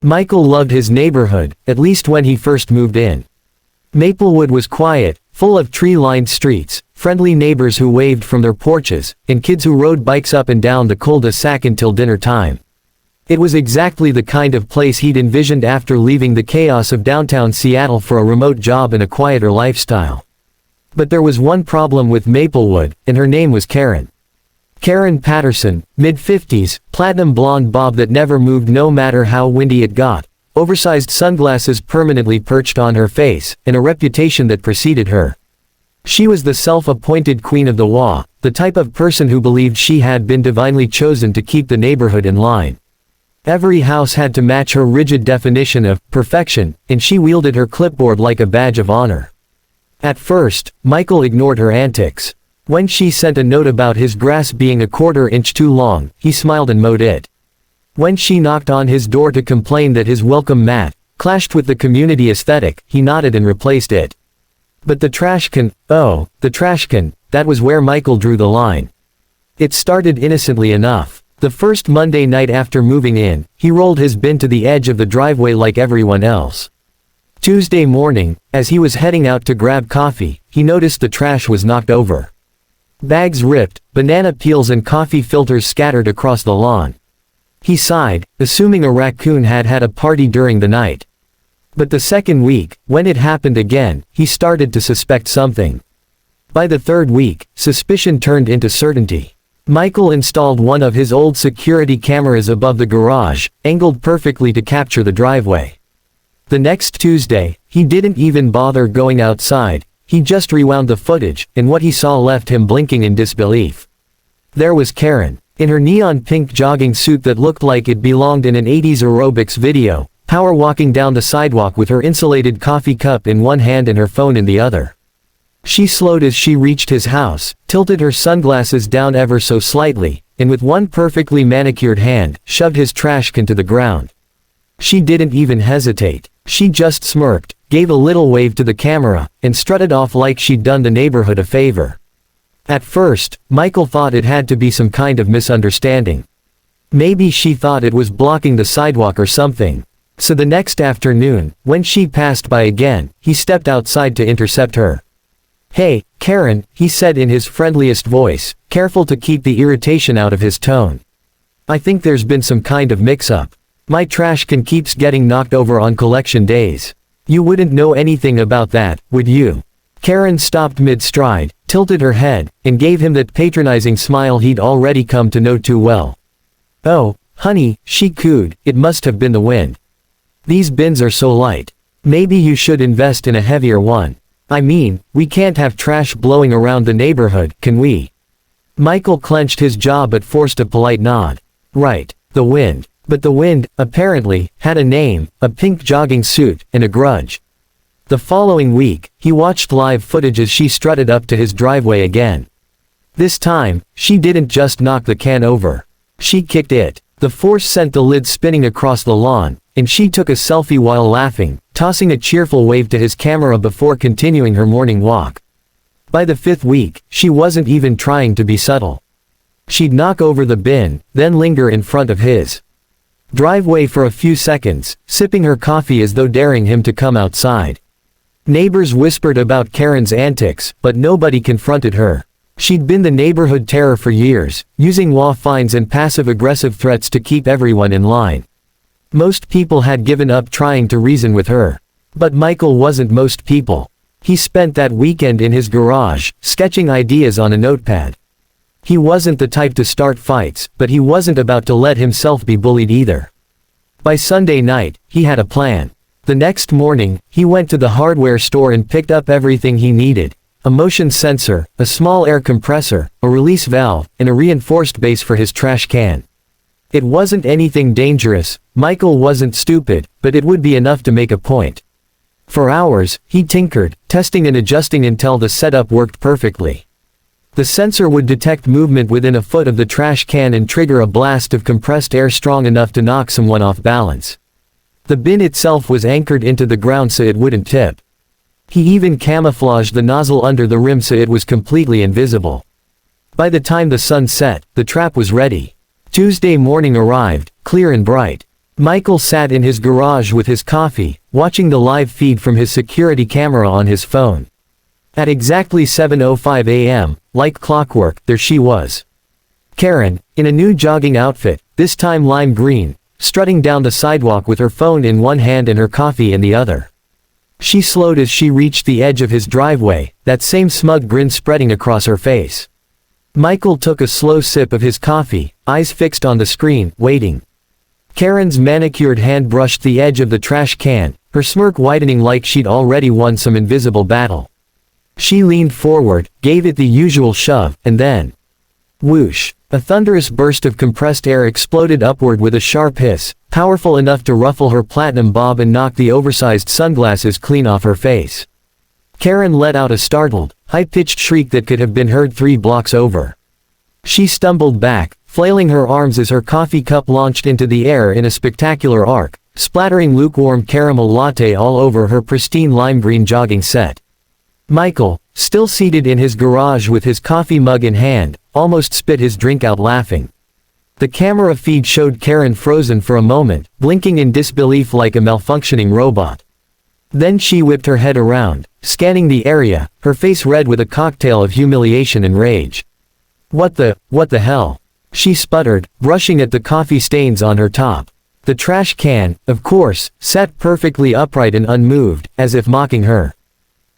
Michael loved his neighborhood, at least when he first moved in. Maplewood was quiet, full of tree-lined streets, friendly neighbors who waved from their porches, and kids who rode bikes up and down the cul-de-sac until dinner time. It was exactly the kind of place he'd envisioned after leaving the chaos of downtown Seattle for a remote job and a quieter lifestyle. But there was one problem with Maplewood, and her name was Karen. Karen Patterson, mid-50s, platinum blonde bob that never moved no matter how windy it got, oversized sunglasses permanently perched on her face, and a reputation that preceded her. She was the self-appointed queen of the HOA, the type of person who believed she had been divinely chosen to keep the neighborhood in line. Every house had to match her rigid definition of perfection, and she wielded her clipboard like a badge of honor. At first, Michael ignored her antics. When she sent a note about his grass being a quarter-inch too long, he smiled and mowed it. When she knocked on his door to complain that his welcome mat clashed with the community aesthetic, he nodded and replaced it. But the trash can, that was where Michael drew the line. It started innocently enough. The first Monday night after moving in, he rolled his bin to the edge of the driveway like everyone else. Tuesday morning, as he was heading out to grab coffee, he noticed the trash was knocked over. Bags ripped, banana peels and coffee filters scattered across the lawn. He sighed, assuming a raccoon had had a party during the night. But the second week, when it happened again, he started to suspect something. By the third week, suspicion turned into certainty. Michael installed one of his old security cameras above the garage, angled perfectly to capture the driveway. The next Tuesday, he didn't even bother going outside. He just rewound the footage, and what he saw left him blinking in disbelief. There was Karen, in her neon pink jogging suit that looked like it belonged in an 80s aerobics video, power walking down the sidewalk with her insulated coffee cup in one hand and her phone in the other. She slowed as she reached his house, tilted her sunglasses down ever so slightly, and with one perfectly manicured hand, shoved his trash can to the ground. She didn't even hesitate. She just smirked, gave a little wave to the camera, and strutted off like she'd done the neighborhood a favor. At first, Michael thought it had to be some kind of misunderstanding. Maybe she thought it was blocking the sidewalk or something. So the next afternoon, when she passed by again, he stepped outside to intercept her. "Hey, Karen," he said in his friendliest voice, careful to keep the irritation out of his tone. "I think there's been some kind of mix-up. My trash can keeps getting knocked over on collection days. You wouldn't know anything about that, would you?" Karen stopped mid-stride, tilted her head, and gave him that patronizing smile he'd already come to know too well. "Oh, honey," she cooed, "it must have been the wind. These bins are so light. Maybe you should invest in a heavier one. I mean, we can't have trash blowing around the neighborhood, can we?" Michael clenched his jaw but forced a polite nod. Right, the wind. But the wind, apparently, had a name, a pink jogging suit, and a grudge. The following week, he watched live footage as she strutted up to his driveway again. This time, she didn't just knock the can over. She kicked it. The force sent the lid spinning across the lawn, and she took a selfie while laughing, tossing a cheerful wave to his camera before continuing her morning walk. By the fifth week, she wasn't even trying to be subtle. She'd knock over the bin, then linger in front of his driveway for a few seconds, sipping her coffee as though daring him to come outside. Neighbors whispered about Karen's antics, but nobody confronted her. She'd been the neighborhood terror for years, using HOA fines and passive-aggressive threats to keep everyone in line. Most people had given up trying to reason with her. But Michael wasn't most people. He spent that weekend in his garage, sketching ideas on a notepad. He wasn't the type to start fights, but he wasn't about to let himself be bullied either. By Sunday night, he had a plan. The next morning, he went to the hardware store and picked up everything he needed: a motion sensor, a small air compressor, a release valve, and a reinforced base for his trash can. It wasn't anything dangerous. Michael wasn't stupid, but it would be enough to make a point. For hours, he tinkered, testing and adjusting until the setup worked perfectly. The sensor would detect movement within a foot of the trash can and trigger a blast of compressed air strong enough to knock someone off balance. The bin itself was anchored into the ground so it wouldn't tip. He even camouflaged the nozzle under the rim so it was completely invisible. By the time the sun set, the trap was ready. Tuesday morning arrived, clear and bright. Michael sat in his garage with his coffee, watching the live feed from his security camera on his phone. At exactly 7:05 a.m., like clockwork, there she was. Karen, in a new jogging outfit, this time lime green, strutting down the sidewalk with her phone in one hand and her coffee in the other. She slowed as she reached the edge of his driveway, that same smug grin spreading across her face. Michael took a slow sip of his coffee, eyes fixed on the screen, waiting. Karen's manicured hand brushed the edge of the trash can, her smirk widening like she'd already won some invisible battle. She leaned forward, gave it the usual shove, and then, whoosh! A thunderous burst of compressed air exploded upward with a sharp hiss, powerful enough to ruffle her platinum bob and knock the oversized sunglasses clean off her face. Karen let out a startled, high-pitched shriek that could have been heard 3 blocks over. She stumbled back, flailing her arms as her coffee cup launched into the air in a spectacular arc, splattering lukewarm caramel latte all over her pristine lime green jogging set. Michael, still seated in his garage with his coffee mug in hand, almost spit his drink out laughing. The camera feed showed Karen frozen for a moment, blinking in disbelief like a malfunctioning robot. Then she whipped her head around, scanning the area, her face red with a cocktail of humiliation and rage. What the hell? She sputtered, brushing at the coffee stains on her top. The trash can, of course, sat perfectly upright and unmoved, as if mocking her.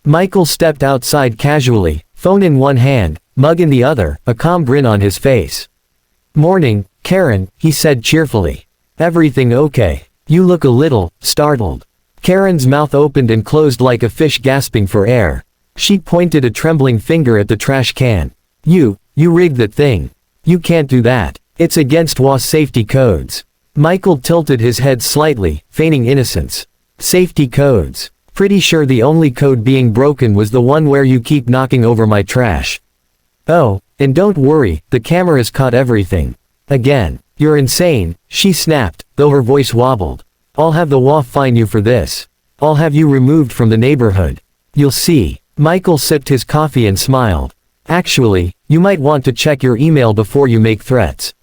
Michael stepped outside casually, phone in one hand, mug in the other, a calm grin on his face. "Morning, Karen," he said cheerfully. "Everything okay? You look a little startled." Karen's mouth opened and closed like a fish gasping for air. She pointed a trembling finger at the trash can. You rigged that thing. You can't do that. It's against HOA safety codes." Michael tilted his head slightly, feigning innocence. "Safety codes? Pretty sure the only code being broken was the one where you keep knocking over my trash." "Oh, and don't worry, the cameras caught everything. Again. You're insane," she snapped, though her voice wobbled. "I'll have the HOA fine you for this. I'll have you removed from the neighborhood. You'll see." Michael sipped his coffee and smiled. "Actually, you might want to check your email before you make threats.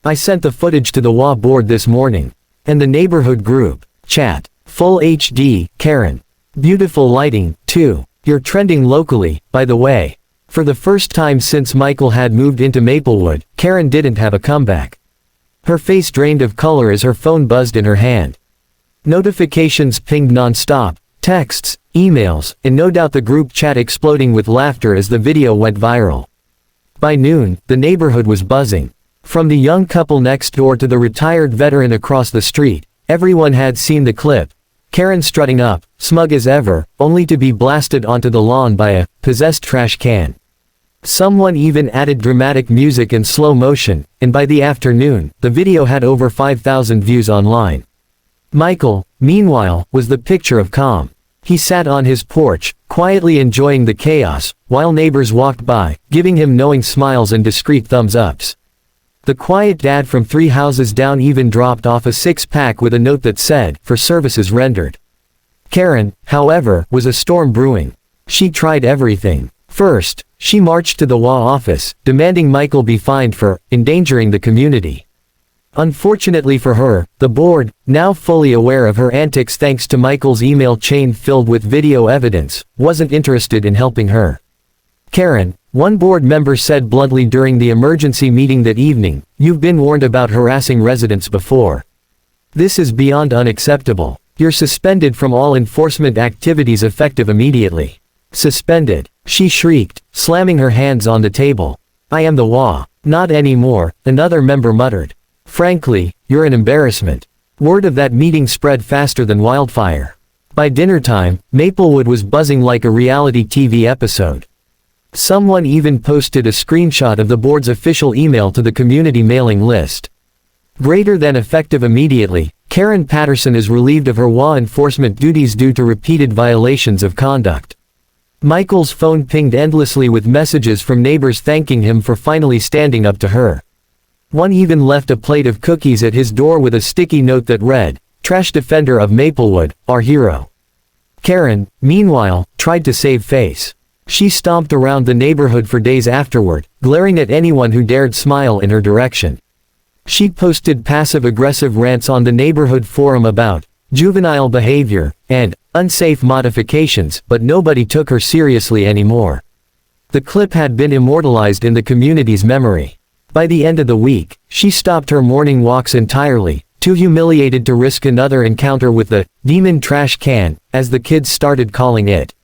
I sent the footage to the HOA board this morning. And the neighborhood group chat. Full HD, Karen. Beautiful lighting, too. You're trending locally, by the way." For the first time since Michael had moved into Maplewood, Karen didn't have a comeback. Her face drained of color as her phone buzzed in her hand. Notifications pinged non-stop, texts, emails, and no doubt the group chat exploding with laughter as the video went viral. By noon, the neighborhood was buzzing. From the young couple next door to the retired veteran across the street, everyone had seen the clip. Karen strutting up, smug as ever, only to be blasted onto the lawn by a possessed trash can. Someone even added dramatic music in slow motion, and by the afternoon, the video had over 5,000 views online. Michael, meanwhile, was the picture of calm. He sat on his porch, quietly enjoying the chaos, while neighbors walked by, giving him knowing smiles and discreet thumbs-ups. The quiet dad from 3 houses down even dropped off a 6-pack with a note that said, "For services rendered." Karen, however, was a storm brewing. She tried everything. First, she marched to the HOA office, demanding Michael be fined for endangering the community. Unfortunately for her, the board, now fully aware of her antics thanks to Michael's email chain filled with video evidence, wasn't interested in helping her. "Karen," one board member said bluntly during the emergency meeting that evening, "you've been warned about harassing residents before. This is beyond unacceptable. You're suspended from all enforcement activities effective immediately." "Suspended?" she shrieked, slamming her hands on the table. "I am the HOA." "Not anymore," another member muttered. "Frankly, you're an embarrassment." Word of that meeting spread faster than wildfire. By dinnertime, Maplewood was buzzing like a reality TV episode. Someone even posted a screenshot of the board's official email to the community mailing list. Greater than effective immediately, Karen Patterson is relieved of her HOA enforcement duties due to repeated violations of conduct. Michael's phone pinged endlessly with messages from neighbors thanking him for finally standing up to her. One even left a plate of cookies at his door with a sticky note that read, "Trash defender of Maplewood, our hero." Karen, meanwhile, tried to save face. She stomped around the neighborhood for days afterward, glaring at anyone who dared smile in her direction. She posted passive-aggressive rants on the neighborhood forum about juvenile behavior and unsafe modifications, but nobody took her seriously anymore. The clip had been immortalized in the community's memory. By the end of the week, she stopped her morning walks entirely, too humiliated to risk another encounter with the demon trash can, as the kids started calling it.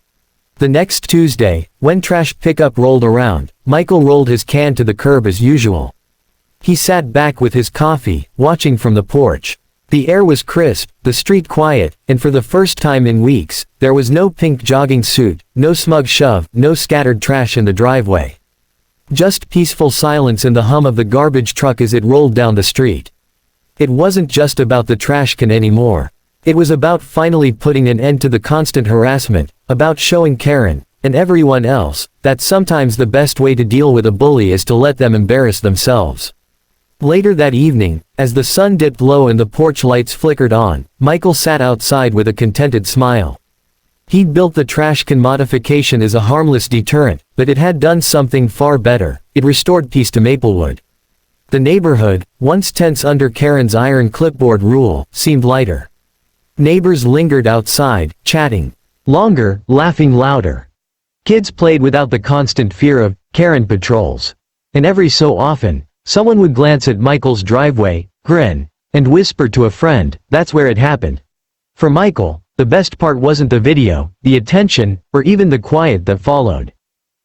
The next Tuesday, when trash pickup rolled around, Michael rolled his can to the curb as usual. He sat back with his coffee, watching from the porch. The air was crisp, the street quiet, and for the first time in weeks, there was no pink jogging suit, no smug shove, no scattered trash in the driveway. Just peaceful silence and the hum of the garbage truck as it rolled down the street. It wasn't just about the trash can anymore. It was about finally putting an end to the constant harassment, about showing Karen, and everyone else, that sometimes the best way to deal with a bully is to let them embarrass themselves. Later that evening, as the sun dipped low and the porch lights flickered on, Michael sat outside with a contented smile. He'd built the trash can modification as a harmless deterrent, but it had done something far better. It restored peace to Maplewood. The neighborhood, once tense under Karen's iron clipboard rule, seemed lighter. Neighbors lingered outside, chatting longer, laughing louder. Kids played without the constant fear of Karen patrols. And every so often, someone would glance at Michael's driveway, grin, and whisper to a friend, "That's where it happened." For Michael, the best part wasn't the video, the attention, or even the quiet that followed.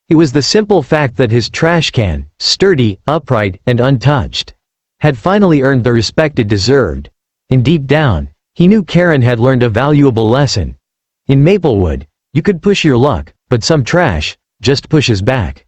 It was the simple fact that his trash can, sturdy, upright, and untouched, had finally earned the respect it deserved. And deep down, he knew Karen had learned a valuable lesson. In Maplewood, you could push your luck, but some trash just pushes back.